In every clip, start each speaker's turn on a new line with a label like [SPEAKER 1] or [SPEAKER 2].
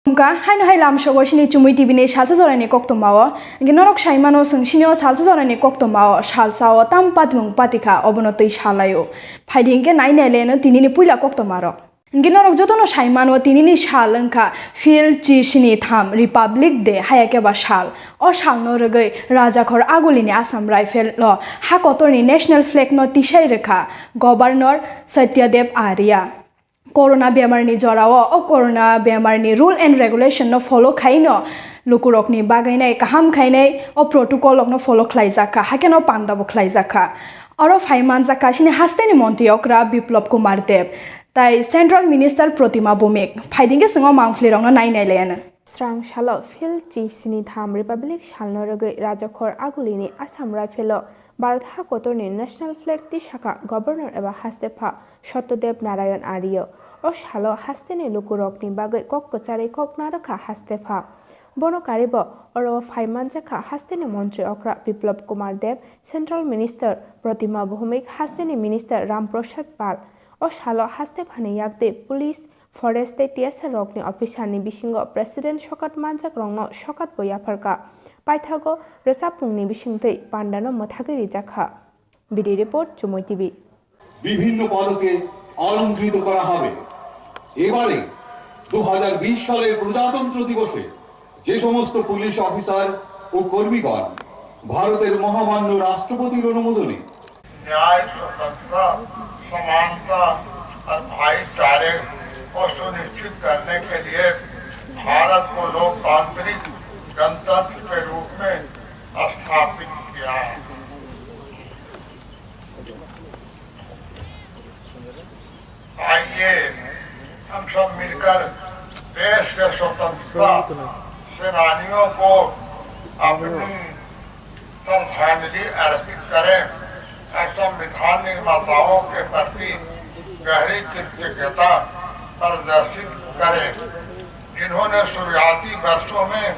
[SPEAKER 1] Haino Hailam Shogosini Chumui Tibini Salsajorani Koktwma Ginorok Shaimano Sungshinio Salsajorani Koktwma Salsao Tampatung Patika Obonotoi Shalayo Paidinke Nainelena Tinini Pula Koktwmaro Ginorok Jotono Shaimano Tinini Shalanka Phil Chishini Tham Republic de Hayakeba Shal O Shal no Rege Rajakor Agulini Assam Rifle Law Hakotorni National Flag no Tishaireka Governor Satyadev Arya Corona bemarni jorao o corona bemarni rule and regulation no follow khaino lukurokni bagainai kaham khainai o protocol no follow khlaijaka hakeno pandabo khlaijaka aro phaiman jaka shini hasteni montiokra biplop kumar dev tai central minister Koktwma bumik phaidinge singo mangfli rong no nainailen
[SPEAKER 2] Srang shalo phil chi sini tham republic shalno rege rajakhor agulini Assam Rifle Bharat Hakotorni national flag ti shaka governor eba hastefa Satyadev Narayan Arya o shalo hasteni lukurokni bagai kokkochari koknaraka hastefa bono karibo oro phaiman jaka hasteni montri okra biplop kumar dev central minister Koktwma bhumik hasteni minister Ram Prasad Pal o shalo hastefani yakde police forest TSR rokni officialni bisingo president shokat manjak rongno shokat boya pharka paithago resapungni bisingtei pandano mothagiri jakha BD report চুমুই TV
[SPEAKER 3] বিভিন্ন পদকে অলংকৃত করা হবে এবারে 2020 সালের প্রজাতন্ত্র দিবসে যে সমস্ত পুলিশ অফিসার ও কর্মীগণ ভারতের মহামান্য রাষ্ট্রপতির অনুমোদনে
[SPEAKER 4] न्याय स्वतंत्रता समानता और भाईचारे को सुनिश्चित करने के लिए भारत को लोकतांत्रिक गणतंत्र के रूप में स्थापित किया है। आइए हम सब मिलकर देश के स्वतंत्रता सेनानियों को अपनी श्रद्धांजलि अर्पित करें। संविधान निर्माताओं के प्रति गहरी कृतज्ञता प्रदर्शित करें जिन्होंने शुरुआती वर्षों में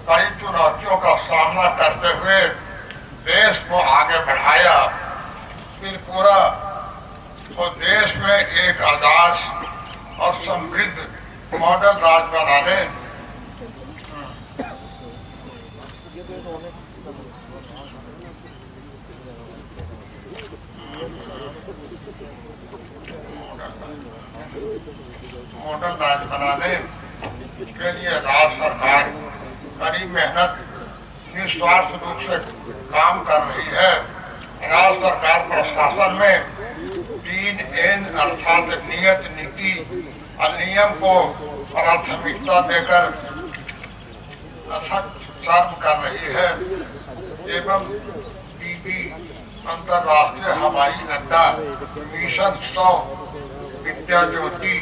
[SPEAKER 4] कई चुनौतियों का सामना करते हुए देश को आगे बढ़ाया फिर पूरा तो देश में एक आदर्श और समृद्ध मॉडल राज बनाने मॉडल राज बनाने के लिए राज्य सरकार कड़ी मेहनत निस्वार्थ रूप से काम कर रही है। राज्य सरकार प्रशासन में 3N अर्थात नियत नीति और नियम को प्राथमिकता देकर सर्व कर रही है एवं DB अंतर्राष्ट्रीय हवाई अड्डा मिशन 100 विद्या ज्योति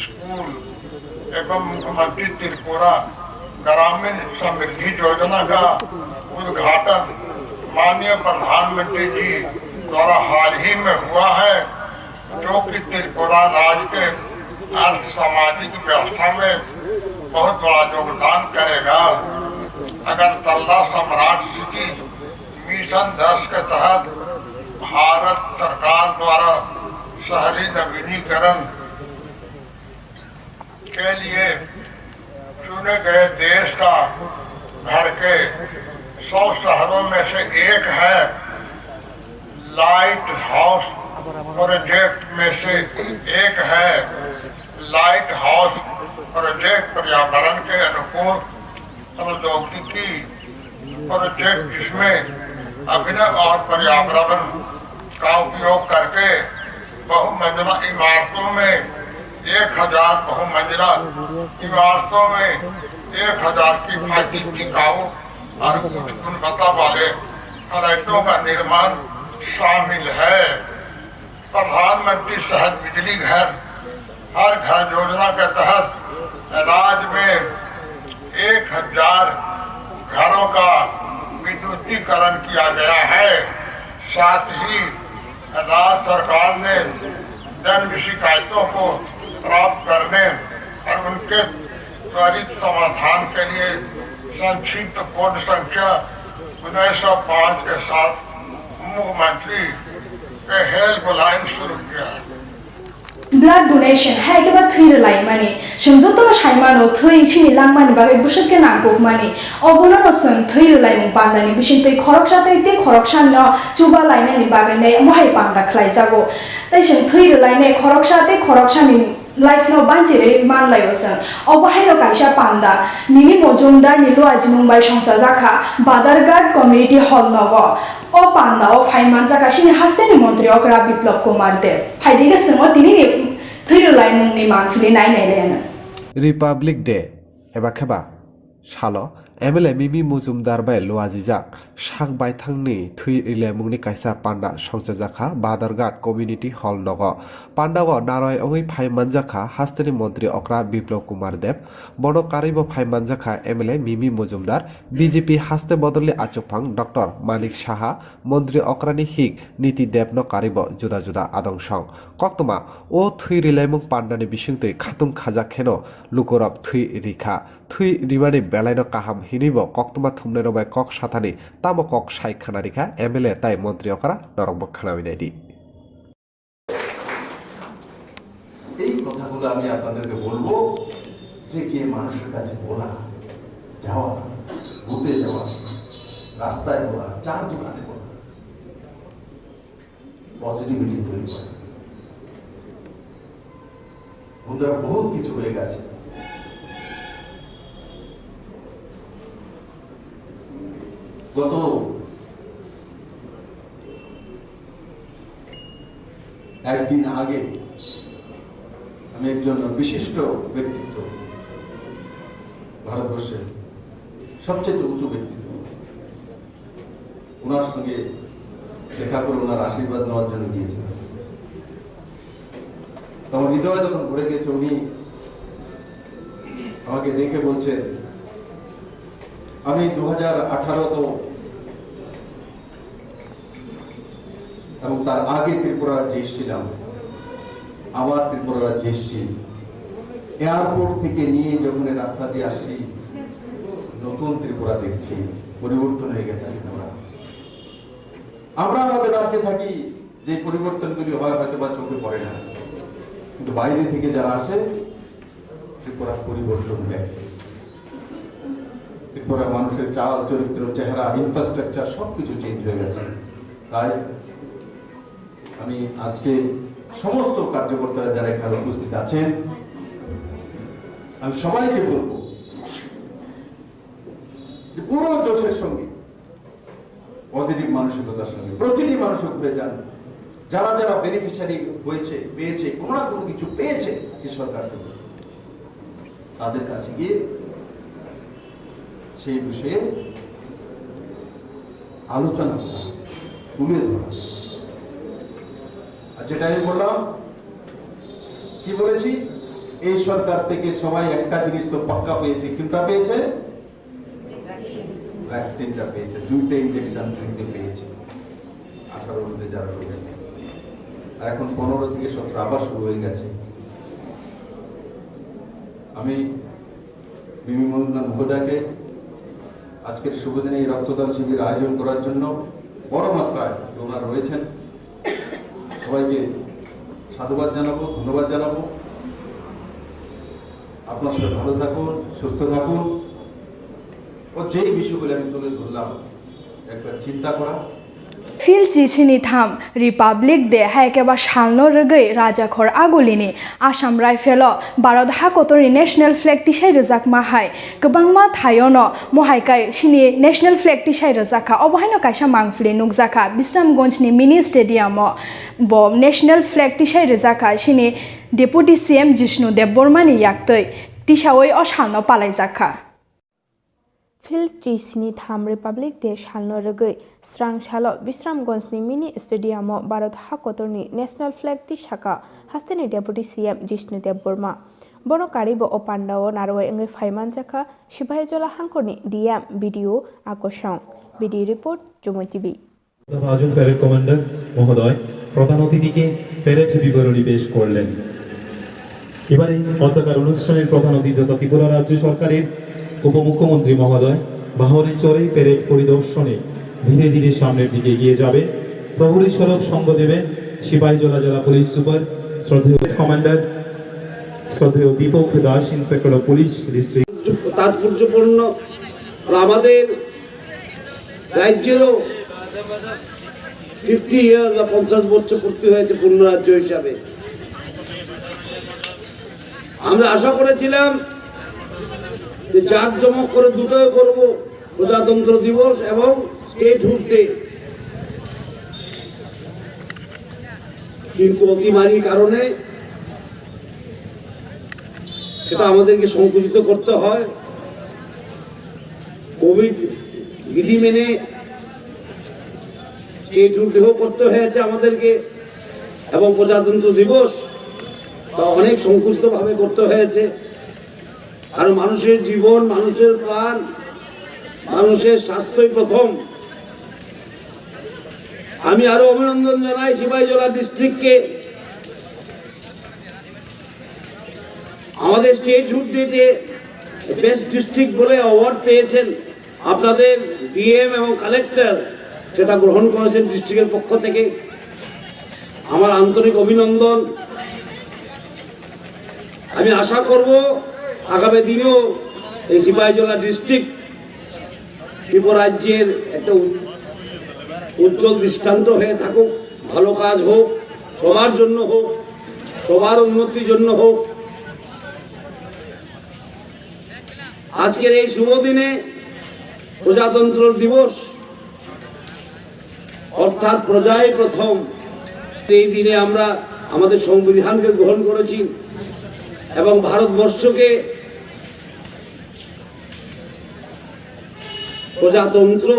[SPEAKER 4] स्कूल एवं मुख्यमंत्री त्रिपुरा ग्रामीण समृद्धि योजना का उद्घाटन माननीय प्रधानमंत्री जी द्वारा हाल ही में हुआ है जो कि त्रिपुरा राज्य के अर्थ सामाजिक व्यवस्था में बहुत बड़ा योगदान करेगा। अगरतला सम्राट सिटी मिशन 10 के तहत भारत सरकार द्वारा शहरी नवीनीकरण के लिए चुने गए देश का भर के 100 शहरों में से एक है। लाइट हाउस प्रोजेक्ट में से एक है लाइट हाउस प्रोजेक्ट पर्यावरण के अनुकूल प्रौद्योगिकी प्रोजेक्ट जिसमें अभिनव और पर्यावरण का उपयोग करके बहुमंजिला इमारतों में 1000 बहुमंजिला इमारतों में 1000 किफायती टिकाऊ और उच्च गुणवत्ता वाले फ्लैटों का निर्माण शामिल है। प्रधानमंत्री सहज बिजली घर हर घर योजना के तहत राज्य में 1000 घरों का विद्युतीकरण किया गया है। साथ ही राज्य सरकार ने जन शिकायतों को प्राप्त करने और उनके त्वरित समाधान के लिए संक्षिप्त कोड संख्या 1905 के साथ मुख्यमंत्री के हेल्पलाइन शुरू किया है।
[SPEAKER 1] blood donation hai ke ba thir lai mani sung jotono saimano thoi chini langmani bagai busake nangok mani obono no sung thir lai mung pandani bisin tei khorok satai te khorok sanno chuba lainani bagai nei mohai panda khlai jago tai sung thir lai nei khorok satai khorok sani life no banjire man lai osan obahai no kaisa panda mimi mojumdar nilu ajmung bai songsa jakha badarghat community hall nogo o panda o phaiman jaka sini hasteni mantri okra biplop kumar dev phaidinga singo tini ni thir lai mung ni manfili nai nai lena
[SPEAKER 5] republic day एबा खेबा सालो MLA मिमी Mujumdar bye लुआजिजाक साक बायथांनि थुइ इलेमुंनि कायसा panda संसाजाखा बादरघाट community hall नग पान्डाओ नारय अंगै फाइमानजाखा हास्तेनि मन्त्री अक्रा बिप्लव कुमार देव बनो कारिबो फाइमानजाखा MLA मिमी मुजुमदार बीजेपी हास्ते बदलि आचुफां डॉक्टर मानिक साहा मन्त्री अक्रानि हिक नीति देव न कारिबो जुदा जुदा आदंसं कक्तमा ओ थुइ रिलायमुं पान्डानि बिसिंतै खातुं खाजा खेनो लुकोरक थुइ रिखा थुइ रिमानि बेलायनो काहाम हिनिबो कक्तमा थुमने रबाय कक साथानि तामो कक साइ खाना रिखा एमएलए ताई मन्त्री अकरा नरकबो खानाबिनायदि
[SPEAKER 6] এই কথাগুলো আমি আপনাদেরকে বলবো যে কে মানুষের কাছে বলা যাওয়া বুতে যাওয়া রাস্তায় বলা চার দোকানে বলা পজিটিভিটি তৈরি করে বন্ধুরা বহুত কিছু হয়ে গেছে গত একদিন আগে আমি একজন বিশিষ্ট ব্যক্তিত্ব ভারতবর্ষের সবচেয়ে উঁচু ব্যক্তিত্ব ওনার সঙ্গে দেখা করে ওনার আশীর্বাদ নেওয়ার জন্য গিয়েছিলাম আমার হৃদয় যখন ভরে গেছে উনি আমাকে দেখে বলছেন আমি 2018 তো এবং তার আগে ত্রিপুরা রাজ্যে এসেছিলাম আবার ত্রিপুরা রাজ্যে এসেছি এয়ারপোর্ট থেকে নিয়ে যখন রাস্তা দিয়ে আসছি নতুন ত্রিপুরা দেখছি পরিবর্তন হয়ে গেছে ত্রিপুরা আমরা আমাদের রাজ্যে থাকি যে পরিবর্তনগুলি হয় হয়তো বা চোখে পড়ে না কিন্তু বাইরে থেকে যারা আসে ত্রিপুরা পরিবর্তন দেখে ত্রিপুরার মানুষের চাল চরিত্র চেহারা ইনফ্রাস্ট্রাকচার সবকিছু চেঞ্জ হয়ে গেছে তাই আমি আজকে সমস্ত কার্যকর্তারা যারা এখানে উপস্থিত আছেন আমি সবাইকে বলবো যে পুরো জোশের সঙ্গে পজিটিভ মানসিকতার সঙ্গে প্রতিটি মানুষ ঘুরে যান যারা যারা বেনিফিশিয়ারি হয়েছে পেয়েছে কোনো না কোনো কিছু পেয়েছে এই সরকার থেকে তাদের কাছে গিয়ে সেই বিষয়ে আলোচনা করা তুলে ধরা আর যেটা আমি বললাম কি বলেছি এই সরকার থেকে সবাই একটা জিনিস তো পাক্কা পেয়েছে কোনটা পেয়েছে ভ্যাকসিনটা পেয়েছে দুইটা ইনজেকশন ফ্রিতে পেয়েছে 18 মধ্যে যারা পেয়েছে আর এখন 15 থেকে 17 আবার শুরু হয়ে গেছে আমি মিমি মহোদয়কে আজকের শুভ দিনে এই রক্তদান শিবির আয়োজন করার জন্য বড় মাত্রায় ডোনার রয়েছেন সবাইকে সাধুবাদ জানাবো ধন্যবাদ জানাবো আপনার সবাই ভালো থাকুন সুস্থ থাকুন ও যেই বিষয়গুলো আমি তুলে ধরলাম একবার চিন্তা করা
[SPEAKER 1] फिल चिसिनि थाम रिपाब्लिक डे हाइकेबा सालनो रगै राजाखर आगुलिनि आसाम राइफेल भारत हाकतरनि नेशनेल फ्लेग तिसाइ रोजाक माहाय गोबांमा थायोनो महायकाय सिनि नेशनेल फ्लेग तिसाइ रोजाखा अबहायनो कायसा मांफुलि नुकजाखा बिश्रामगंजनि मिनि स्टेडियाम ब नेशनेल फ्लेग तिसाइ रोजाखा सिनि डेपुटी सीएम जिष्णु देबबर्मानि याक्तै तिसावै अ सालनो पालायजाखा
[SPEAKER 2] फिल चिसिनि थाम रिपाब्लिक डे सालनो रगै स्रां सालो बिश्रामगंजनि मिनि स्टेडियाम भारत हाकतरनि नेशनेल फ्लेग तिसाखा हास्तेनि डेपुटी सीएम जिष्णु देबबर्मा बनो कारिबो ओ पान्डाओ नारवाय अंगै फाइमानजाखा सिपाहीजला हांखरनि डीएम बीडीओ আকর্ষণ বিডি রিপোর্ট চুমুই টিভি
[SPEAKER 7] আজম প্যারেড কমান্ডার মহোদয় প্রধান অতিথিকে প্যারেড বিবরণী পেশ করলেন এবারে পতাকার অনুষ্ঠানের প্রধান অতিথি ত্রিপুরা রাজ্য সরকারের উপমুখ্যমন্ত্রী মহোদয় বাহনে চড়ে প্যারেড পরিদর্শনে ধীরে ধীরে সামনের দিকে এগিয়ে যাবে প্রহরী স্বরূপ সঙ্গ দেবেন সিপাহীজলা জেলা পুলিশ সুপার শ্রদ্ধেয় কমান্ডার শ্রদ্ধেয় Deepak Das inspector of police district
[SPEAKER 8] তাৎপর্যপূর্ণ আমাদের রাজ্যেরও 50 ইয়ার বা 50 বছর পূর্তি হয়েছে পূর্ণ রাজ্য হিসাবে। আমরা আশা করেছিলাম যে জাঁকজমক করে দুটোই করব, প্রজাতন্ত্র দিবস এবং স্টেটহুড ডে, কিন্তু অতিমারির কারণে সেটা আমাদেরকে সংকুচিত করতে হয়। কোভিড বিধি মেনে স্টেটহুড ডেও করতে হয়েছে আমাদেরকে, এবং প্রজাতন্ত্র দিবস তা অনেক সংকুচিতভাবে করতে হয়েছে। কারণ মানুষের জীবন, মানুষের প্রাণ, মানুষের স্বাস্থ্যই প্রথম। আমি আরো অভিনন্দন জানাই সিপাহীজলা ডিস্ট্রিক্টকে। আমাদের স্টেটহুড ডেতে বেস্ট ডিস্ট্রিক্ট বলে অ্যাওয়ার্ড পেয়েছেন আপনাদের ডিএম এবং কালেক্টর, সেটা গ্রহণ করেছেন ডিস্ট্রিক্টের পক্ষ থেকে। আমার আন্তরিক অভিনন্দন। আমি আশা করব আগামী দিনেও এই সিপাহীজলা ডিস্ট্রিক্ট ত্রিপুরা রাজ্যের একটা উজ্জ্বল দৃষ্টান্ত হয়ে থাকুক। ভালো কাজ হোক, সবার জন্য হোক, সবার উন্নতির জন্য হোক। আজকের এই শুভ দিনে প্রজাতন্ত্র দিবস, অর্থাৎ প্রজাই প্রথম, এই দিনে আমরা আমাদের সংবিধানকে গ্রহণ করেছি এবং ভারতবর্ষকে প্রজাতন্ত্র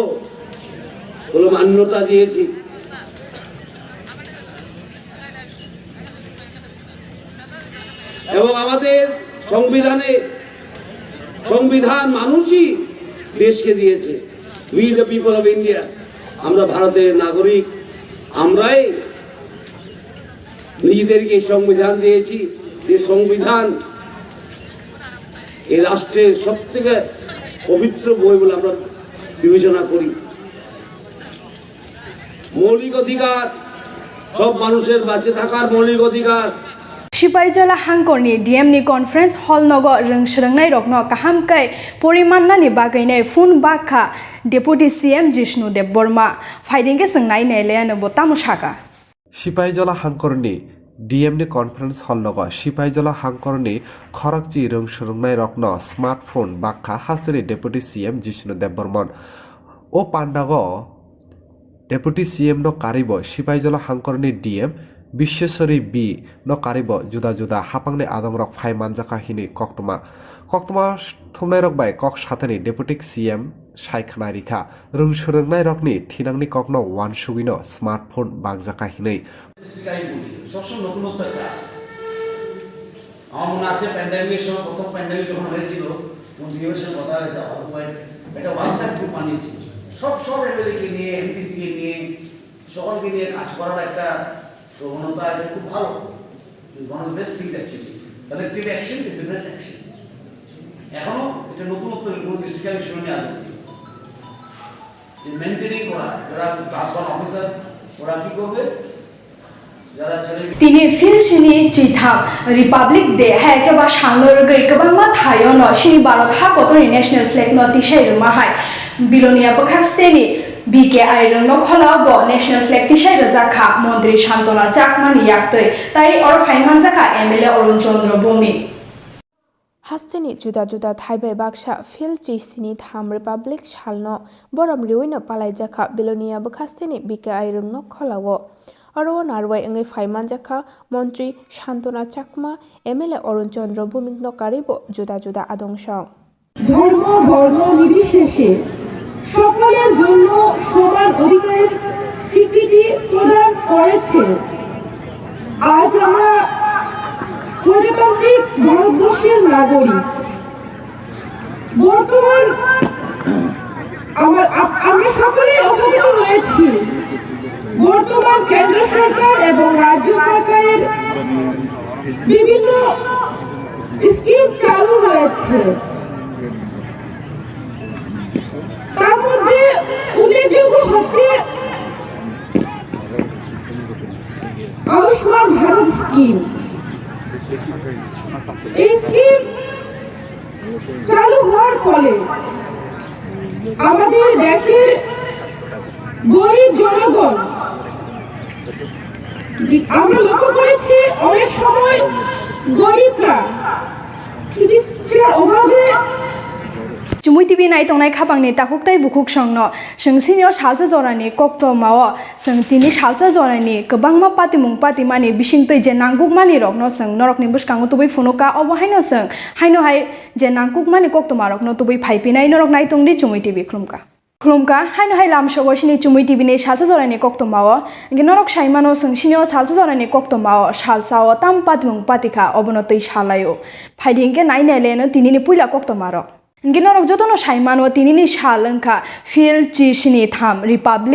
[SPEAKER 8] বলে মান্যতা দিয়েছি। এবং আমাদের সংবিধান মানুষই দেশকে দিয়েছে। We the people of India, আমরা ভারতের নাগরিক, আমরাই নিজেদেরকে সংবিধান দিয়েছি। যে সংবিধান এই রাষ্ট্রের সবথেকে পবিত্র বই বলে আমরা বিবেচনা করি। মৌলিক অধিকার, সব মানুষের বাঁচে থাকার মৌলিক অধিকার।
[SPEAKER 1] সিপাহীজলা হাংকরনি ডিএমনি কনফারেন্স হল নগ রংসরংনাই রকনো কাহামkai পরিমাননানি বাগাইনাই ফুন বাखा ডেপুটি সিএম জিষ্ণু দেববর্মা ফাইদিংকে सोंनाय नेलेयानो बोतामुसाका
[SPEAKER 5] সিপাহীজলা হাংকরনি ডিএমনি কনফারেন্স হল নগ সিপাহীজলা হাংকরনি খরকচি রংসরংনাই রকনো স্মার্টফোন বাखा হাসরি ডেপুটি সিএম জিষ্ণু দেববর্মন ও পান্ডাগ ডেপুটি সিএম নো কারিব সিপাহীজলা হাংকরনি ডিএম বিশ্বেশ্বরী বি नो कारिब जुदा जुदा हापांनि आदंरक फाइ मानजाका हिनि कोक्तमा थुमनाय रक बाय कक साथेनि डेपुटी सीएम सायखनाय रिखा रोंसोरोंनाय रकनि थिनांनि ककनो वान सुगिनो स्मार्टफोन बागजाका हिनै
[SPEAKER 9] সবসময় নতুনত্বের কাজ। আমার মনে আছে প্যান্ডেমিকের সময়, প্রথম প্যান্ডেমিক যখন হয়েছিল তখন ডিএমের সঙ্গে কথা হয়েছে, একটা হোয়াটসঅ্যাপ গ্রুপ বানিয়েছি, সব এমএলএকে নিয়ে, এমপিসিকে নিয়ে, সকলকে নিয়ে কাজ করার একটা প্রবণতা। এটা খুব ভালো, one of the best things actually. Collective action is the best action. এখনো এটা নতুনত্বের কোনো ডিস্ট্রিক্ট আমি শুনে আজ মেনটেনিং করা, যারা ক্লাস 1 অফিসার ওরা কি করবে,
[SPEAKER 1] তিনি ফিলসিনি চিথাম রিপাবলিক ডে হ্যাঁ কেবা সাংলরগৈ गोबांमा थायोनो सिनि भारत हाकतनि नेशनल फ्लैग नो तिसाइ माहाय बिलोनिया बखास्तेनि बीके आइरन नो खलाबो नेशनल फ्लैग तिसाइ रजाखा मन्त्री शान्तना चाकमानि याक्तै ताइ और फाइमान जाखा एमएलए अरुण चन्द्र भूमि
[SPEAKER 2] हास्तेनि जुदा जुदा थाइबाय बाक्सा फिल चिसिनि थाम रिपाब्लिक सालनो बरम रिवैनो पालायजाखा बिलोनिया बखास्तेनि बीके आइरन नो खलावो और नारवाई अंगे फाइमान जाखा मंत्री शान्तना चाकमा एमएलए अरुण चन्द्र भूमिक नकारिबो जुदा जुदा आदंसं
[SPEAKER 10] धर्म बर्ण निर्विशेषे সকলের জন্য সমান অধিকারের স্বীকৃতি প্রদান করেছে। আজ আমরা প্রজাতান্ত্রিক ভারতবর্ষের নাগরিক। বর্তমান আমরা সকলেই অবগত রয়েছি বর্তমান কেন্দ্র সরকার এবং রাজ্য সরকারের বিভিন্ন স্কিম চালু রয়েছে। তার মধ্যে উল্লেখযোগ্য হচ্ছে আয়ুষ্মান ভারত স্কিম। এই স্কিম চালু হওয়ার ফলে আমাদের দেশের গরিব জনগণ, আমরা লক্ষ্য করেছি অনেক সময় গরিবরা চিকিৎসার অভাবে
[SPEAKER 1] Chumui TV nai tongnai khapangni takuktai bukhuk songno singsinio Salsajorani Koktwmao sing tini Salsajorani kwbangma patimung patimani bisingtui je nangkukmani rokno sing norokni bwskango tubui phunuka obo haino sing haino hai je nangkukmani Koktwma rokno tubui phaipinai norok nai tongdi Chumui TV khulumka haino hai lamsogo sini Chumui TV ni Salsajorani Koktwmao norok saimano sing sinio Salsajorani Koktwmao salsao tam patimung patika obono tui salayo phaidingke nai nele no tinini puila Koktwma rok norok jotono saimano tinini sal wngkha fil chi sini tham Republic